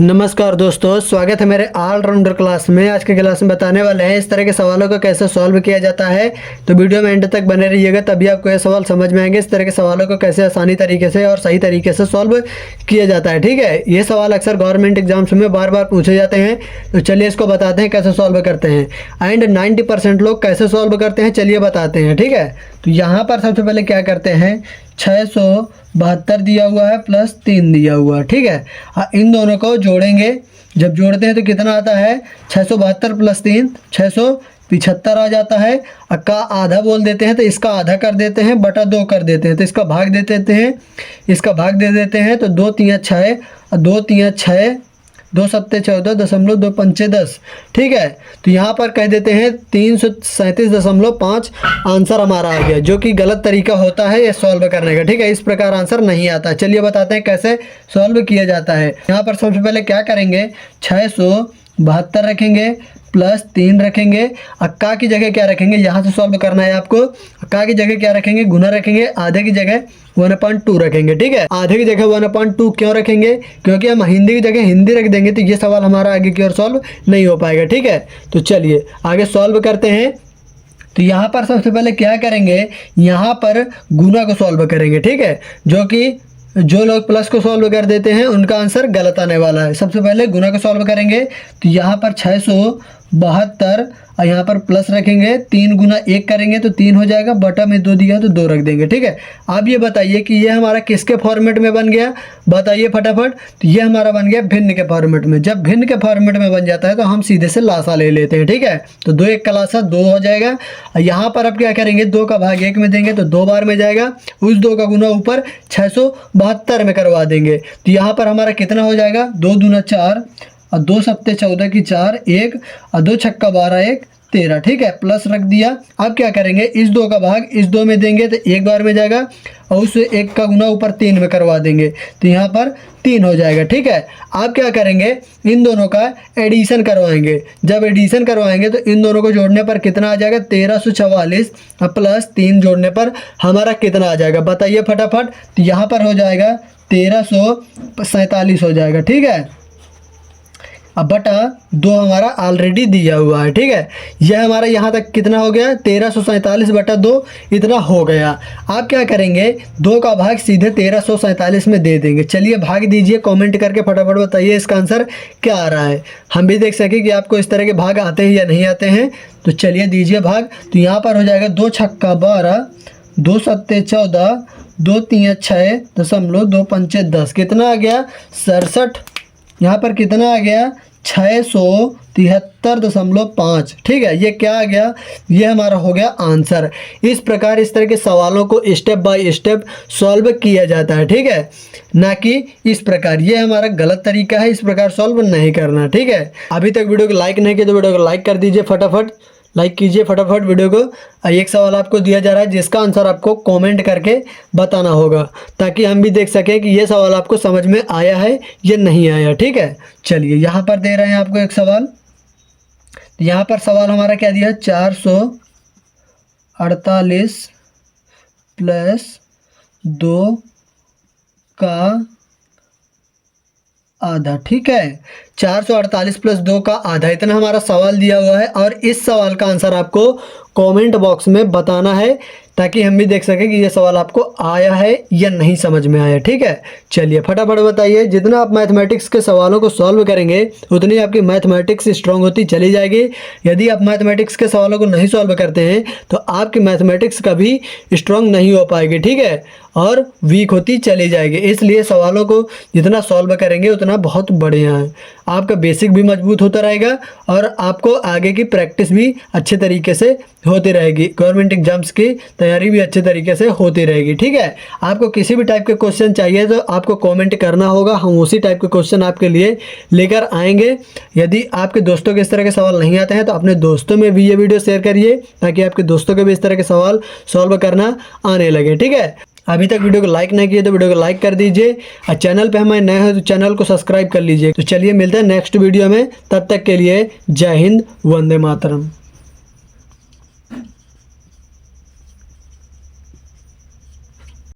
नमस्कार दोस्तों, स्वागत है मेरे ऑलराउंडर क्लास में। आज के क्लास में बताने वाले हैं इस तरह के सवालों को कैसे सॉल्व किया जाता है। तो वीडियो में एंड तक बने रहिएगा, तभी आपको ये सवाल समझ में आएंगे। इस तरह के सवालों को कैसे आसानी तरीके से और सही तरीके से सॉल्व किया जाता है। ठीक है, ये सवाल अक्सर गवर्नमेंट एग्जाम्स में बार बार पूछे जाते हैं। तो चलिए इसको बताते हैं कैसे सॉल्व करते हैं। एंड 90% लोग कैसे सॉल्व करते हैं चलिए बताते हैं। ठीक है, तो यहाँ पर सबसे पहले क्या करते हैं, 672 दिया हुआ है प्लस 3 दिया हुआ है। ठीक है, इन दोनों को जोड़ेंगे। जब जोड़ते हैं तो कितना आता है, 672 प्लस 3 675 आ जाता है। का आधा बोल देते हैं तो इसका आधा कर देते हैं, बटा 2 कर देते हैं, तो इसका भाग दे देते हैं, इसका भाग दे देते हैं। तो 2 3 6 और 2 3 6, 2 7 14 दशमलव 2 5 10। ठीक है, तो यहाँ पर कह देते हैं 337.5 आंसर हमारा आ गया, जो कि गलत तरीका होता है ये सॉल्व करने का। ठीक है, इस प्रकार आंसर नहीं आता। चलिए बताते हैं कैसे सॉल्व किया जाता है। यहाँ पर सबसे पहले क्या करेंगे, 672 रखेंगे प्लस 3 रखेंगे। अक्का की जगह क्या रखेंगे, यहाँ से सॉल्व करना है आपको। अक्का की जगह क्या रखेंगे, गुना रखेंगे। आधे की जगह 1/2 रखेंगे। ठीक है, आधे की जगह 1/2 क्यों रखेंगे, क्योंकि हम हिंदी की जगह हिंदी रख देंगे तो ये सवाल हमारा आगे की ओर सॉल्व नहीं हो पाएगा। ठीक है, तो चलिए आगे सॉल्व करते हैं। तो यहाँ पर सबसे पहले क्या करेंगे, यहाँ पर गुना को सॉल्व करेंगे। ठीक है, जो लोग प्लस को सॉल्व कर देते हैं उनका आंसर गलत आने वाला है। सबसे पहले गुना को सॉल्व करेंगे। तो यहाँ पर 672 और यहाँ पर प्लस रखेंगे, 3 गुना 1 करेंगे तो 3 हो जाएगा, बटा में 2 दिया तो 2 रख देंगे। ठीक है, अब ये बताइए कि ये हमारा किसके फॉर्मेट में बन गया, बताइए फटाफट। तो ये हमारा बन गया भिन्न के फॉर्मेट में। जब भिन्न के फॉर्मेट में बन जाता है तो हम सीधे से लासा ले लेते हैं। ठीक है, तो 2 1 का लासा 2 हो जाएगा। यहाँ पर अब क्या करेंगे, 2 का भाग 1 में देंगे तो 2 बार में जाएगा, उस 2 का गुना ऊपर 672 में करवा देंगे। तो यहाँ पर हमारा कितना हो जाएगा, 2 दूना 4 और 2 सत्ते 14 की 4 1 और 2 छक्का 12 1 13। ठीक है, प्लस रख दिया। अब क्या करेंगे, इस 2 का भाग इस 2 में देंगे तो 1 बार में जाएगा और उस 1 का गुना ऊपर 3 में करवा देंगे तो यहाँ पर 3 हो जाएगा। ठीक है, अब क्या करेंगे, इन दोनों का एडिशन करवाएंगे। जब एडिशन करवाएंगे तो इन दोनों को जोड़ने पर कितना आ जाएगा, 1344 प्लस 3 जोड़ने पर हमारा कितना आ जाएगा, बताइए फटाफट। तो यहाँ पर हो जाएगा 1347 हो जाएगा। ठीक है, अब बटा 2 हमारा ऑलरेडी दिया हुआ है। ठीक है, यह हमारा यहाँ तक कितना हो गया, 1347 बटा 2 इतना हो गया। आप क्या करेंगे, 2 का भाग सीधे 1347 में दे देंगे। चलिए भाग दीजिए, कमेंट करके फटाफट बताइए इसका आंसर क्या आ रहा है, हम भी देख सकें कि आपको इस तरह के भाग आते हैं या नहीं आते हैं। तो चलिए दीजिए भाग। तो यहाँ पर हो जाएगा 2 छक्का 12, 2 सत्ते 14, 2 3 6 दशमलव 2 5 10, कितना आ गया 67। यहाँ पर कितना आ गया 673.5। ठीक है, ये क्या आ गया, ये हमारा हो गया आंसर। इस प्रकार इस तरह के सवालों को स्टेप बाय स्टेप सॉल्व किया जाता है। ठीक है, ना कि इस प्रकार, ये हमारा गलत तरीका है, इस प्रकार सॉल्व नहीं करना। ठीक है, अभी तक वीडियो को लाइक नहीं किया तो वीडियो को लाइक कर दीजिए, फटाफट लाइक कीजिए फटाफट वीडियो को। एक सवाल आपको दिया जा रहा है जिसका आंसर आपको कमेंट करके बताना होगा, ताकि हम भी देख सकें कि ये सवाल आपको समझ में आया है या नहीं आया। ठीक है, चलिए यहाँ पर दे रहे हैं आपको एक सवाल। यहाँ पर सवाल हमारा क्या दिया, 448 प्लस 2 का आधा। ठीक है, 448 प्लस 2 का आधा, इतना हमारा सवाल दिया हुआ है। और इस सवाल का आंसर आपको कमेंट बॉक्स में बताना है, ताकि हम भी देख सकें कि ये सवाल आपको आया है या नहीं समझ में आया। ठीक है, चलिए फटाफट बताइए। जितना आप मैथमेटिक्स के सवालों को सॉल्व करेंगे उतनी आपकी मैथमेटिक्स स्ट्रांग होती चली जाएगी। यदि आप मैथमेटिक्स के सवालों को नहीं सॉल्व करते हैं तो आपकी मैथमेटिक्स कभी स्ट्रांग नहीं हो पाएगी। ठीक है, और वीक होती चली जाएगी। इसलिए सवालों को जितना सॉल्व करेंगे उतना बहुत बढ़िया है, आपका बेसिक भी मजबूत होता रहेगा और आपको आगे की प्रैक्टिस भी अच्छे तरीके से होती रहेगी। गवर्नमेंट एग्जाम्स की तैयारी भी अच्छे तरीके से होती रहेगी। ठीक है, आपको किसी भी टाइप के क्वेश्चन चाहिए तो आपको कमेंट करना होगा, हम उसी टाइप के क्वेश्चन आपके लिए लेकर आएंगे। यदि आपके दोस्तों के इस तरह के सवाल नहीं आते हैं तो अपने दोस्तों में भी ये वीडियो शेयर करिए, ताकि आपके दोस्तों को भी इस तरह के सवाल सॉल्व करना आने लगे। ठीक है, अभी तक वीडियो को लाइक नहीं किए तो वीडियो को लाइक कर दीजिए, और चैनल पे हमारे नए हैं तो चैनल को सब्सक्राइब कर लीजिए। तो चलिए मिलते हैं नेक्स्ट वीडियो में, तब तक के लिए जय हिंद, वंदे मातरम।